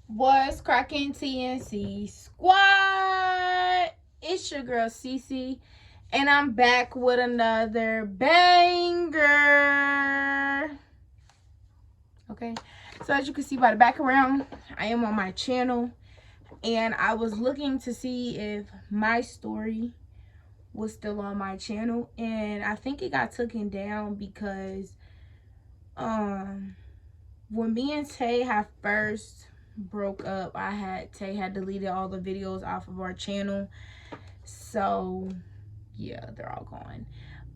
What's cracking, TNC squad? It's your girl Cece, and I'm back with another banger. Okay, so as you can see by the background, I am on my channel, and I was looking to see if my story was still on my channel, and I think it got taken down because when me and Tay had first broke up, Tay had deleted all the videos off of our channel. So yeah, they're all gone.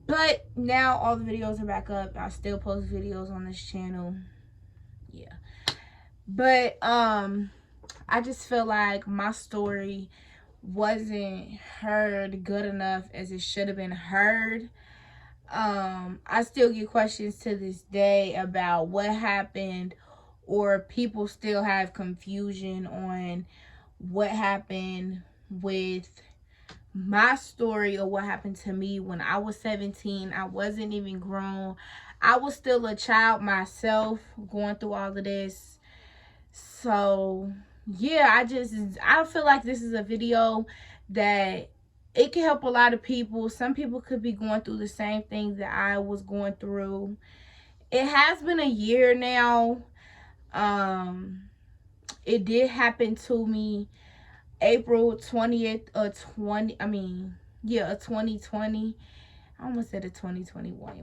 But now all the videos are back up. I still post videos on this channel. Yeah. But I just feel like my story wasn't heard good enough as it should have been heard. I still get questions to this day about what happened, or people still have confusion on what happened with my story or what happened to me when I was 17. I wasn't even grown. I was still a child myself going through all of this. So yeah, I feel like this is a video that it can help a lot of people. Some people could be going through the same thing that I was going through. It has been a year now. It did happen to me April 20th of 2020. I almost said a 2021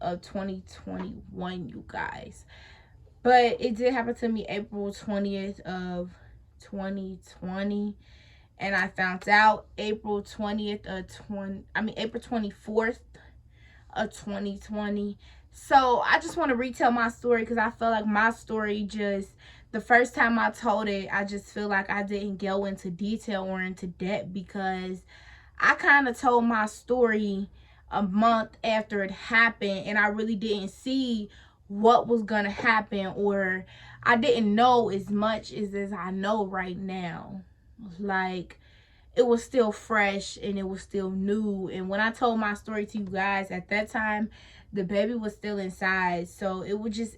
of 2021, you guys. But it did happen to me April 20th of 2020. And I found out April 24th of 2020. So I just want to retell my story because I feel like my story the first time I told it, I just feel like I didn't go into detail or into depth because I kind of told my story a month after it happened, and I really didn't see what was gonna happen, or I didn't know as much as I know right now. Like, it was still fresh and it was still new. And when I told my story to you guys at that time, the baby was still inside. So it wasn't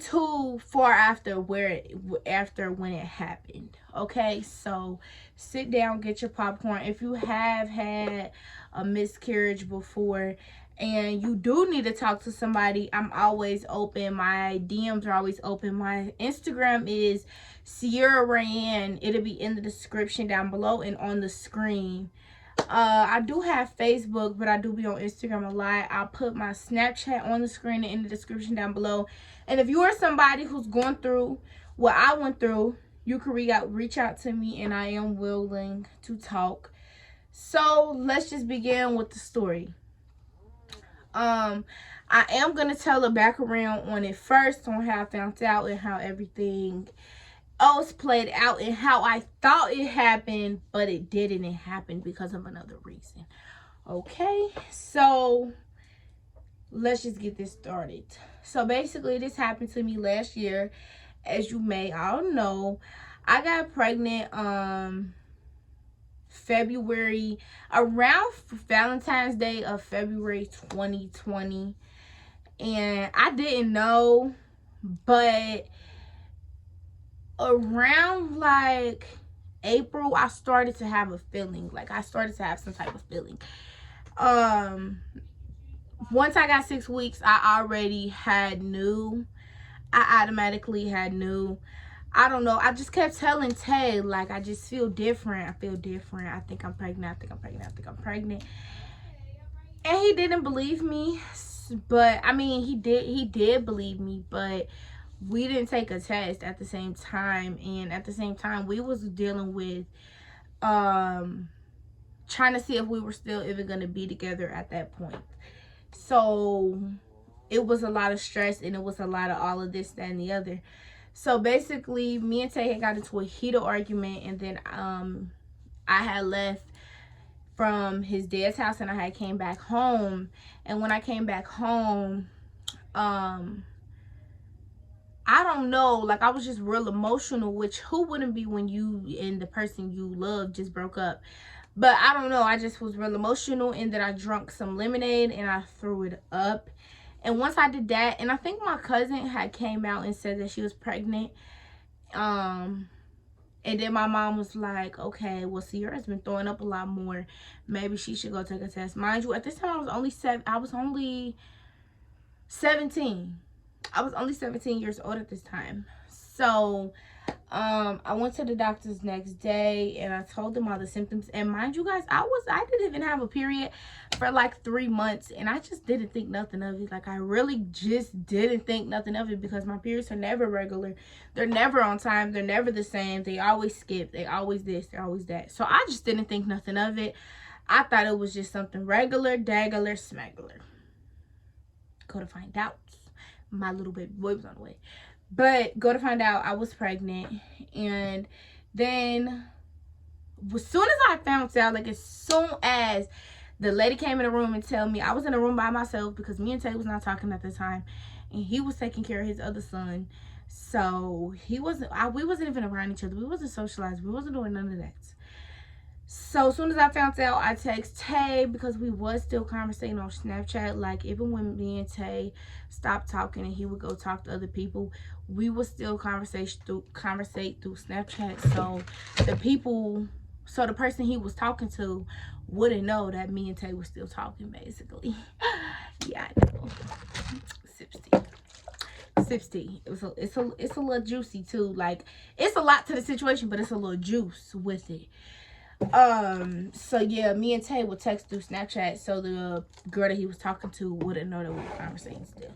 too far after when it happened. Okay, so sit down, get your popcorn. If you have had a miscarriage before and you do need to talk to somebody, I'm always open. My DMs are always open. My Instagram is Sierra Rayanne. It'll be in the description down below and on the screen. I do have Facebook, but I do be on Instagram a lot. I'll put my Snapchat on the screen and in the description down below. And if you are somebody who's going through what I went through, you can reach out to me, and I am willing to talk. So let's just begin with the story. I am gonna tell a background on it first, on how I found out and how everything else played out and how I thought it happened, but it didn't. It happened because of another reason. Okay, so let's just get this started. So basically, this happened to me last year. As you may all know, I got pregnant February, around Valentine's Day of February 2020. And I didn't know, but around like April, I started to have a feeling. Like, I started to have some type of feeling. Once I got 6 weeks, I already had knew. I automatically had knew. I don't know. I just kept telling Tay, like, I just feel different. I feel different. I think I'm pregnant. I think I'm pregnant. I think I'm pregnant. And he didn't believe me. But I mean, he did believe me, but we didn't take a test at the same time. And at the same time, we was dealing with trying to see if we were still even going to be together at that point. So it was a lot of stress, and it was a lot of all of this, that, and the other. So basically, me and Tay had got into a heated argument, and then I had left from his dad's house and I had came back home. And when I came back home, I don't know, like, I was just real emotional, which who wouldn't be when you and the person you love just broke up? But I don't know, I just was real emotional, and then I drank some lemonade and I threw it up. And once I did that, and I think my cousin had came out and said that she was pregnant. And then my mom was like, okay, well, Sierra's been throwing up a lot more. Maybe she should go take a test. Mind you, at this time I was only 17. I was only 17 years old at this time. So I went to the doctor's next day and I told them all the symptoms. And mind you guys, I didn't even have a period for like 3 months, and I just didn't think nothing of it. Like, I really just didn't think nothing of it, because my periods are never regular. They're never on time. They're never the same. They always skip. They always this. They're always that. So I just didn't think nothing of it. I thought it was just something regular, dagular, smagular. Go to find out, my little baby boy was on the way. But go to find out, I was pregnant. And then as soon as I found out, like as soon as the lady came in the room and tell me, I was in the room by myself because me and Tay was not talking at the time, and he was taking care of his other son. So we wasn't even around each other. We wasn't socialized. We wasn't doing none of that. So as soon as I found out, I text Tay, because we was still conversating on Snapchat. Like, even when me and Tay stopped talking and he would go talk to other people, we would still conversate through Snapchat. So the person he was talking to wouldn't know that me and Tay were still talking, basically. Yeah, I know. Sipsty. It's a little juicy too. Like, it's a lot to the situation, but it's a little juice with it. So yeah, me and Tay would text through Snapchat, so the girl that he was talking to wouldn't know that we were conversating still.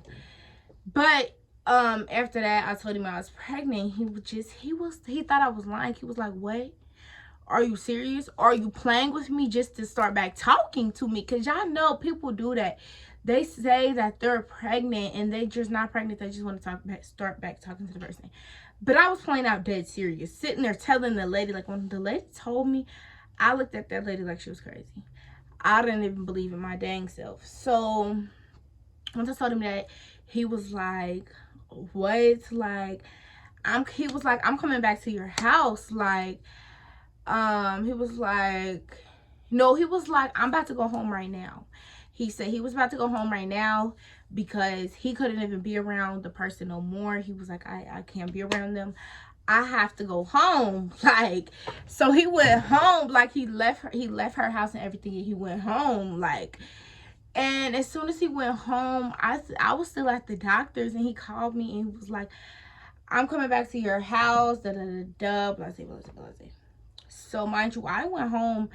But after that, I told him I was pregnant. He thought I was lying. He was like, "What? Are you serious? Are you playing with me just to start back talking to me?" Because y'all know people do that. They say that they're pregnant and they're just not pregnant. They just want to start back talking to the person. But I was playing out dead serious, sitting there telling the lady, like, when the lady told me, I looked at that lady like she was crazy. I didn't even believe in my dang self. So once I told him that, he was like, "What?" Like, he was like, "I'm coming back to your house." Like, he was like, no, he was like, "I'm about to go home right now." He said he was about to go home right now because he couldn't even be around the person no more. He was like, I can't be around them. I have to go home. Like, so he went home. Like, he left her house and everything, and he went home. Like, and as soon as he went home, I was still at the doctor's, and he called me and he was like, "I'm coming back to your house, da da da da, blah blah blah blah." So mind you, I went home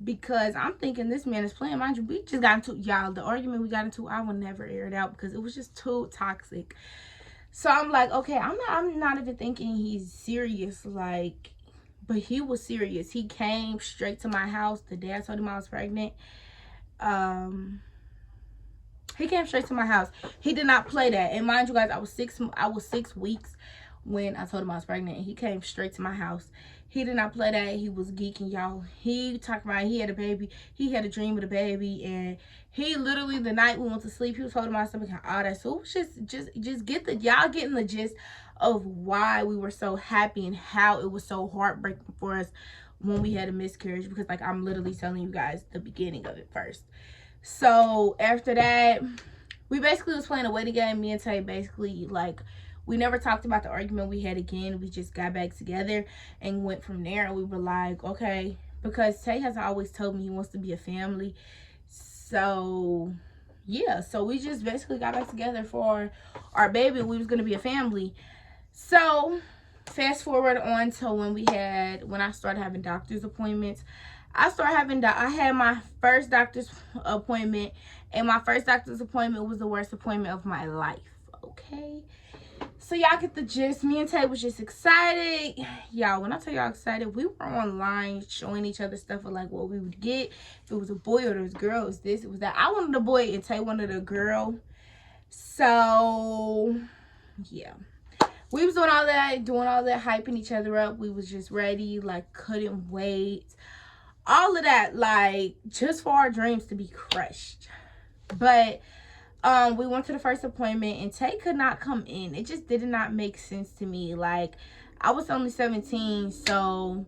because I'm thinking this man is playing. Mind you, we just got into, y'all, the argument we got into, I will never air it out because it was just too toxic. So I'm like, okay, I'm not even thinking he's serious, like, but he was serious. He came straight to my house the day I told him I was pregnant. He came straight to my house. He did not play that. And mind you guys, I was 6 weeks when I told him I was pregnant, and he came straight to my house. He did not play that. He was geeking, y'all. He talked about he had a baby. He had a dream of a baby, and he literally, the night we went to sleep, he was holding my stomach and all that. So it was just y'all getting the gist of why we were so happy and how it was so heartbreaking for us when we had a miscarriage, because, like, I'm literally telling you guys the beginning of it first. So after that, we basically was playing a waiting game. Me and Tay basically, like, we never talked about the argument we had again. We just got back together and went from there. And we were like, okay, because Tay has always told me he wants to be a family. So yeah, so we just basically got back together for our baby. We was gonna be a family. So fast forward on to when I started having doctor's appointments. I had my first doctor's appointment, and my first doctor's appointment was the worst appointment of my life. Okay, so y'all get the gist. Me and Tay was just excited. Y'all, when I tell y'all excited, we were online showing each other stuff of like what we would get. If it was a boy or it was a girl, it was this, it was that. I wanted a boy and Tay wanted a girl. So yeah, we was doing all that, hyping each other up. We was just ready, like, couldn't wait. All of that, like, just for our dreams to be crushed. But we went to the first appointment, and Tay could not come in. It just did not make sense to me. Like, I was only 17, so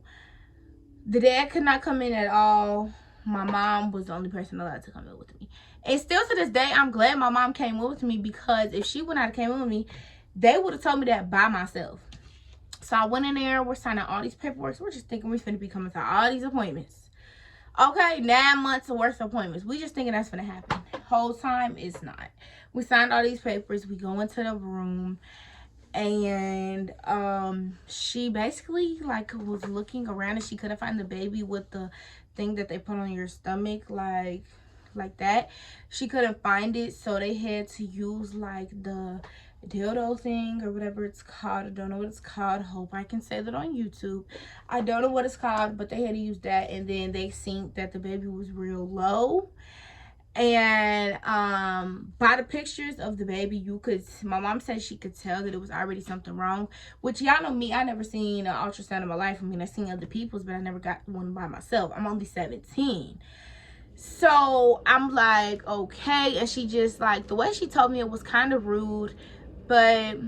the dad could not come in at all. my mom was the only person allowed to come in with me. And still to this day, I'm glad my mom came with me, because if she would not have came with me, they would have told me that by myself. So I went in there, we're signing all these paperwork. We're just thinking we're finna be coming to all these appointments. Okay, 9 months worth of appointments. We just thinking that's gonna happen. Whole time it's not. We signed all these papers. We go into the room, and she basically like was looking around, and she couldn't find the baby with the thing that they put on your stomach, like that. She couldn't find it, so they had to use like the dildo thing or whatever it's called. I don't know what it's called. Hope I can say that on YouTube. I don't know what it's called, but they had to use that, and then they seen that the baby was real low. And by the pictures of the baby, you could, my mom said she could tell that it was already something wrong, which y'all know me, I never seen an ultrasound in my life. I mean, I seen other people's, but I never got one by myself. I'm only 17. So I'm like, okay. And she just like, the way she told me, it was kind of rude, but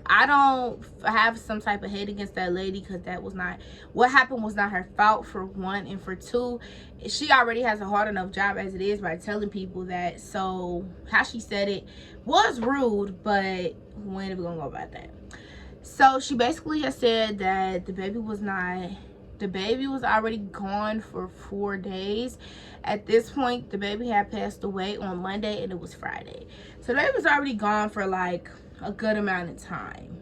I don't have some type of hate against that lady, because that was not, what happened was not her fault, for one. And for two, she already has a hard enough job as it is by telling people that. So how she said it was rude, but we ain't gonna go about that. So she basically has said that the baby was already gone for 4 days. At this point, the baby had passed away on Monday, and it was Friday. So the baby was already gone for like a good amount of time.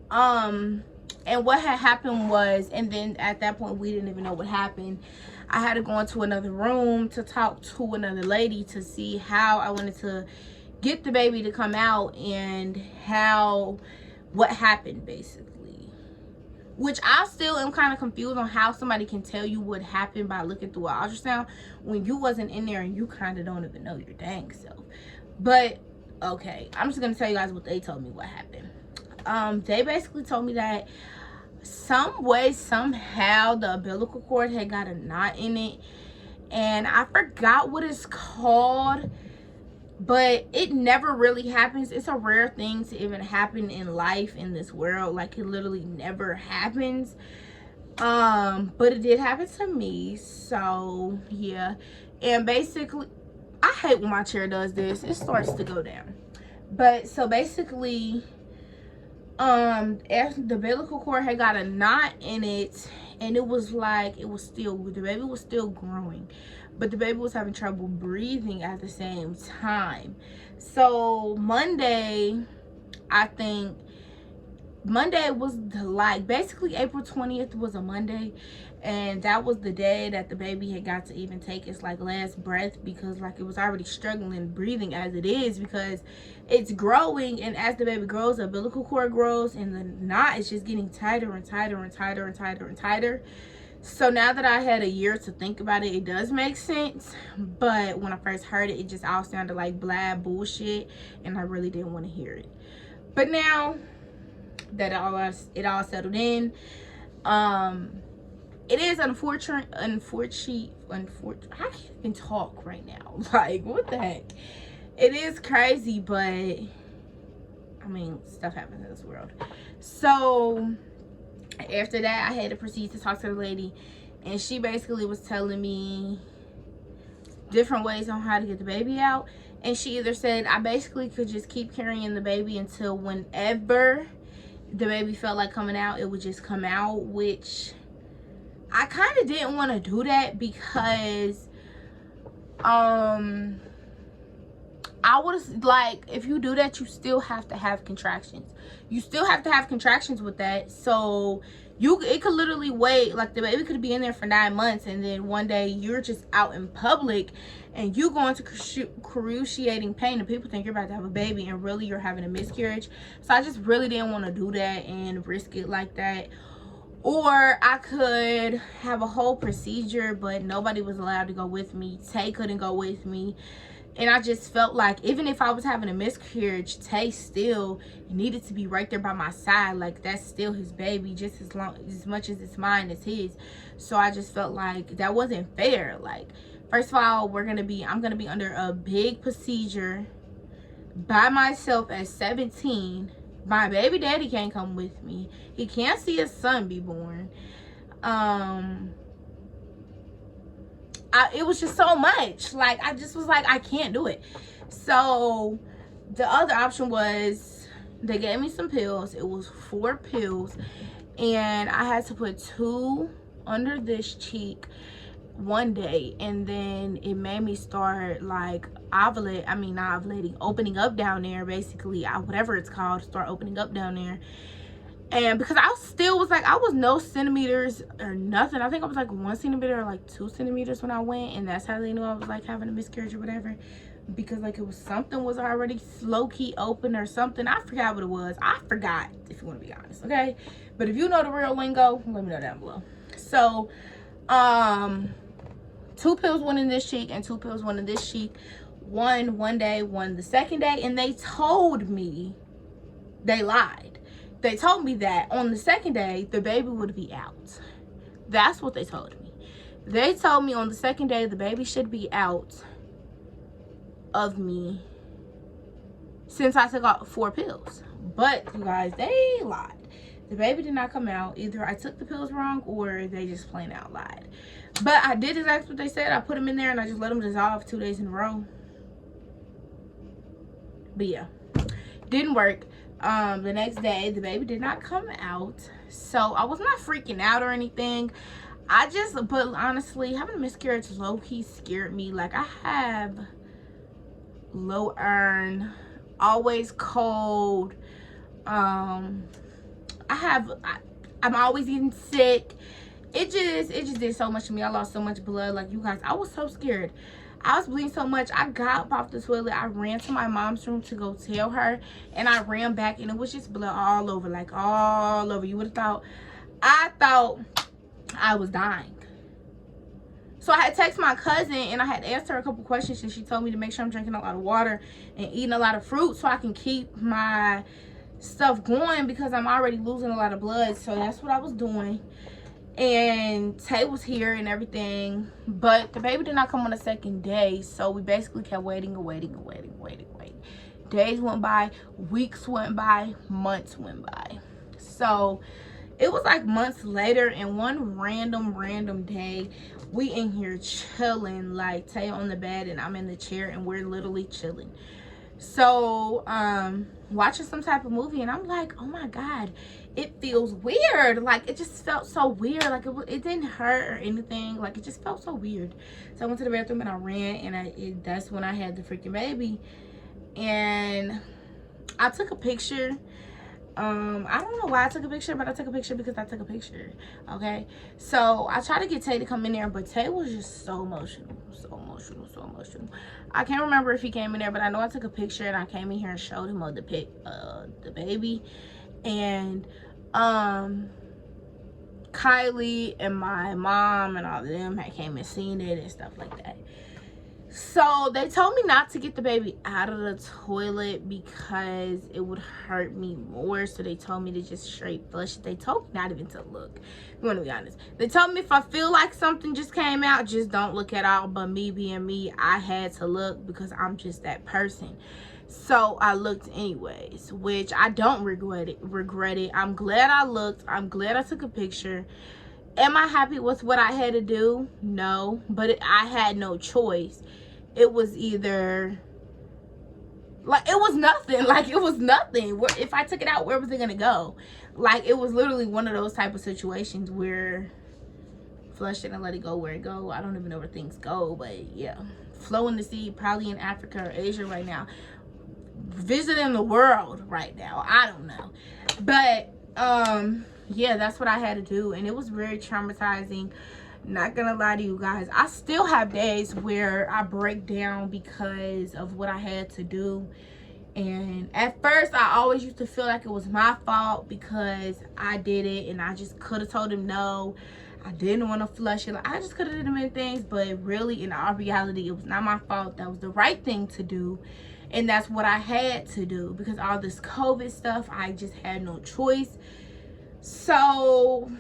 And what had happened was, and then at that point we didn't even know what happened. I had to go into another room to talk to another lady to see how I wanted to get the baby to come out, and what happened basically. Which I still am kind of confused on how somebody can tell you what happened by looking through an ultrasound when you wasn't in there and you kind of don't even know your dang self. But okay, I'm just gonna tell you guys what they told me what happened. They basically told me that some way, somehow, the umbilical cord had got a knot in it, and I forgot what it's called, but it never really happens. It's a rare thing to even happen in life, in this world. Like, it literally never happens. But it did happen to me. So yeah. And basically, I hate when my chair does this. It starts to go down. But so basically, after the umbilical cord had got a knot in it, and it was like, the baby was still growing, but the baby was having trouble breathing at the same time. So Monday, I think Monday was like, basically April 20th was a Monday, and that was the day that the baby had got to even take its like last breath, because like it was already struggling breathing as it is, because it's growing, and as the baby grows, the umbilical cord grows, and the knot is just getting tighter and tighter and tighter and tighter and tighter. So now that I had a year to think about it, it does make sense. But when I first heard it, it just all sounded like blah bullshit, and I really didn't want to hear it. But now that it all settled in, it is unfortunate. I can't even talk right now. Like, what the heck? It is crazy, but I mean, stuff happens in this world. So after that, I had to proceed to talk to the lady, and she basically was telling me different ways on how to get the baby out. And she either said I basically could just keep carrying the baby until whenever the baby felt like coming out, it would just come out, which I kind of didn't want to do that, because I was like, if you do that, you still have to have contractions. You still have to have contractions with that. So it could literally wait, like the baby could be in there for 9 months, and then one day you're just out in public and you go into excruciating pain, and people think you're about to have a baby, and really you're having a miscarriage. So I just really didn't want to do that and risk it like that. Or I could have a whole procedure, but nobody was allowed to go with me. Tay couldn't go with me. And I just felt like, even if I was having a miscarriage, Tay still needed to be right there by my side. Like, that's still his baby, just as much as it's mine as his. So I just felt like that wasn't fair. Like, first of all, I'm gonna be under a big procedure by myself at 17. My baby daddy can't come with me. He can't see his son be born. it was just so much. Like, I just was like, I can't do it. So the other option was, they gave me some pills. It was 4 pills, and I had to put 2 under this cheek one day, and then it made me start like not ovulating, opening up down there, basically, whatever it's called, start opening up down there. And because I still was like, I was no centimeters or nothing. I think I was like 1 centimeter or like 2 centimeters when I went, and that's how they knew I was like having a miscarriage or whatever, because like it was something was already low-key open or something. I forgot what it was. I forgot, if you want to be honest, okay? But if you know the real lingo, let me know down below. So 2 pills, 1 in this cheek, and 2 pills, 1 in this cheek. One day, 1 the second day. And they told me, they lied. They told me that on the second day, the baby would be out. That's what they told me. They told me on the second day, the baby should be out of me since I took out 4 pills. But you guys, they lied. The baby did not come out. Either I took the pills wrong, or they just plain out lied. But I did exactly what they said. I put them in there and I just let them dissolve 2 days in a row. But yeah, didn't work. The next day, the baby did not come out. So I was not freaking out or anything. But honestly, having a miscarriage low-key scared me. Like, I have low iron, always cold. I'm always getting sick. It just did so much to me. I lost so much blood. Like, you guys, I was so scared. I was bleeding so much. I got up off the toilet. I ran to my mom's room to go tell her, and I ran back, and it was just blood all over, like all over. You would have thought, I thought I was dying. So I had texted my cousin, and I had asked her a couple questions, and she told me to make sure I'm drinking a lot of water and eating a lot of fruit so I can keep my stuff going, because I'm already losing a lot of blood. So that's what I was doing. And Tay was here and everything, but the baby did not come on the second day. So we basically kept waiting. Days went by, weeks went by, months went by. So it was like months later, and one random day, we in here chilling, like Tay on the bed and I'm in the chair, and we're literally chilling. So watching some type of movie, and I'm like, oh my god, it feels weird. Like, it just felt so weird. Like, it didn't hurt or anything. Like, it just felt so weird. So I went to the bathroom and I ran, and that's when I had the freaking baby. And I took a picture. I don't know why I took a picture, but I took a picture because I took a picture. Okay, so I tried to get Tay to come in there, but Tay was just so emotional. I can't remember if he came in there, but I know I took a picture, and I came in here and showed him the baby. And Kylie and my mom and all of them had came and seen it and stuff like that. So they told me not to get the baby out of the toilet because it would hurt me more. So they told me to just straight flush it. They told me not even to look. I'm gonna be honest. They told me if I feel like something just came out, just don't look at all. But me being me, I had to look because I'm just that person. So I looked anyways, which I don't regret it. I'm glad I looked. I'm glad I took a picture. Am I happy with what I had to do? No, but I had no choice. It was either, like, it was nothing. Like, it was nothing. If I took it out, where was it gonna go? Like, it was literally one of those type of situations where flush it and let it go where it go. I don't even know where things go, but yeah, flowing the sea, probably in Africa or Asia right now, visiting the world right now. I don't know, but yeah, that's what I had to do, and it was very traumatizing. Not gonna lie to you guys, I still have days where I break down because of what I had to do. And at first, I always used to feel like it was my fault because I did it, and I just could have told him no. I didn't want to flush it. Like, I just could have done many things, but really, in all reality, it was not my fault. That was the right thing to do, and that's what I had to do because all this COVID stuff, I just had no choice. So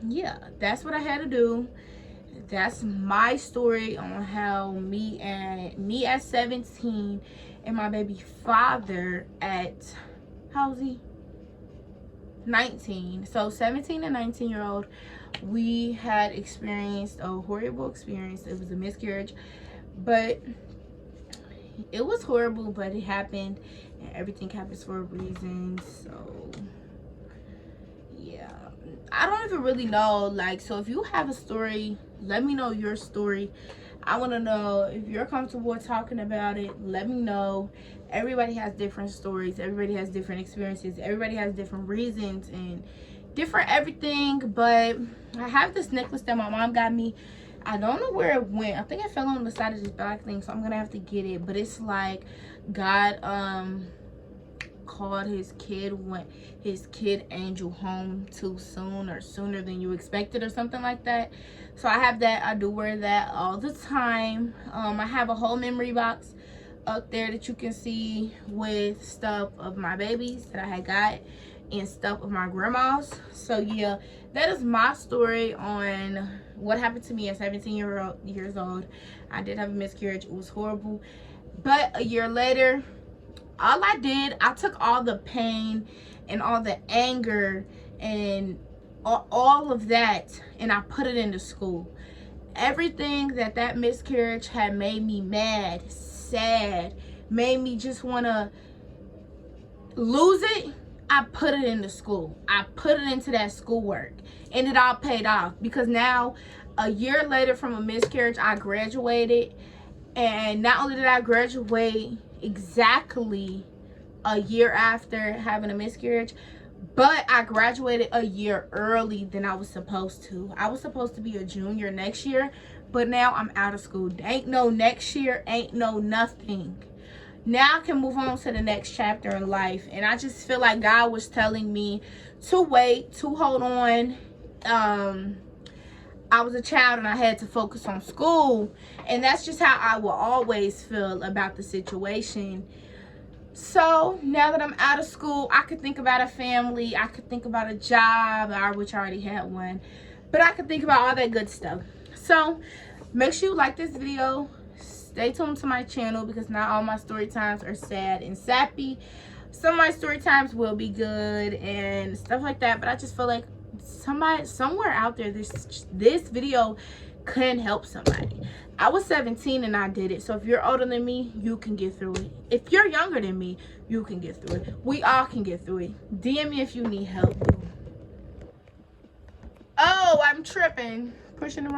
yeah, that's what I had to do. That's my story on how me at 17 and my baby father at, how was he? 19. So 17 and 19-year-old, we had experienced a horrible experience. It was a miscarriage, but it was horrible, but it happened, and everything happens for a reason. So yeah, I don't even really know, like, so if you have a story, let me know your story. I want to know if you're comfortable talking about it. Let me know. Everybody has different stories, everybody has different experiences, everybody has different reasons and different everything. But I have this necklace that my mom got me. I don't know where it went. I think it fell on the side of this black thing, so I'm gonna have to get it. But it's like God called his kid angel home too soon, or sooner than you expected, or something like that. So I have that. I do wear that all the time. I have a whole memory box up there that you can see with stuff of my babies that I had got and stuff of my grandma's. So yeah, that is my story on what happened to me at 17 years old. I did have a miscarriage. It was horrible, but a year later, all I did, I took all the pain and all the anger and all of that, and I put it into school. Everything that miscarriage had made me mad, sad, made me just want to lose it, I put it into school. I put it into that schoolwork, and it all paid off, because now, a year later from a miscarriage, I graduated. And not only did I graduate exactly a year after having a miscarriage, but I graduated a year early than I was supposed to. I was supposed to be a junior next year, but now I'm out of school. Ain't no next year, ain't no nothing. Now I can move on to the next chapter in life. And I just feel like God was telling me to wait, to hold on. I was a child and I had to focus on school, and that's just how I will always feel about the situation. So now that I'm out of school, I could think about a family, I could think about a job, which I already had one, but I could think about all that good stuff. So make sure you like this video. Stay tuned to my channel, because not all my story times are sad and sappy. Some of my story times will be good and stuff like that, but I just feel like somewhere out there, this video can help somebody. I was 17 and I did it. So if you're older than me, you can get through it. If you're younger than me, you can get through it. We all can get through it. DM me if you need help. Oh, I'm tripping. Pushing the wrong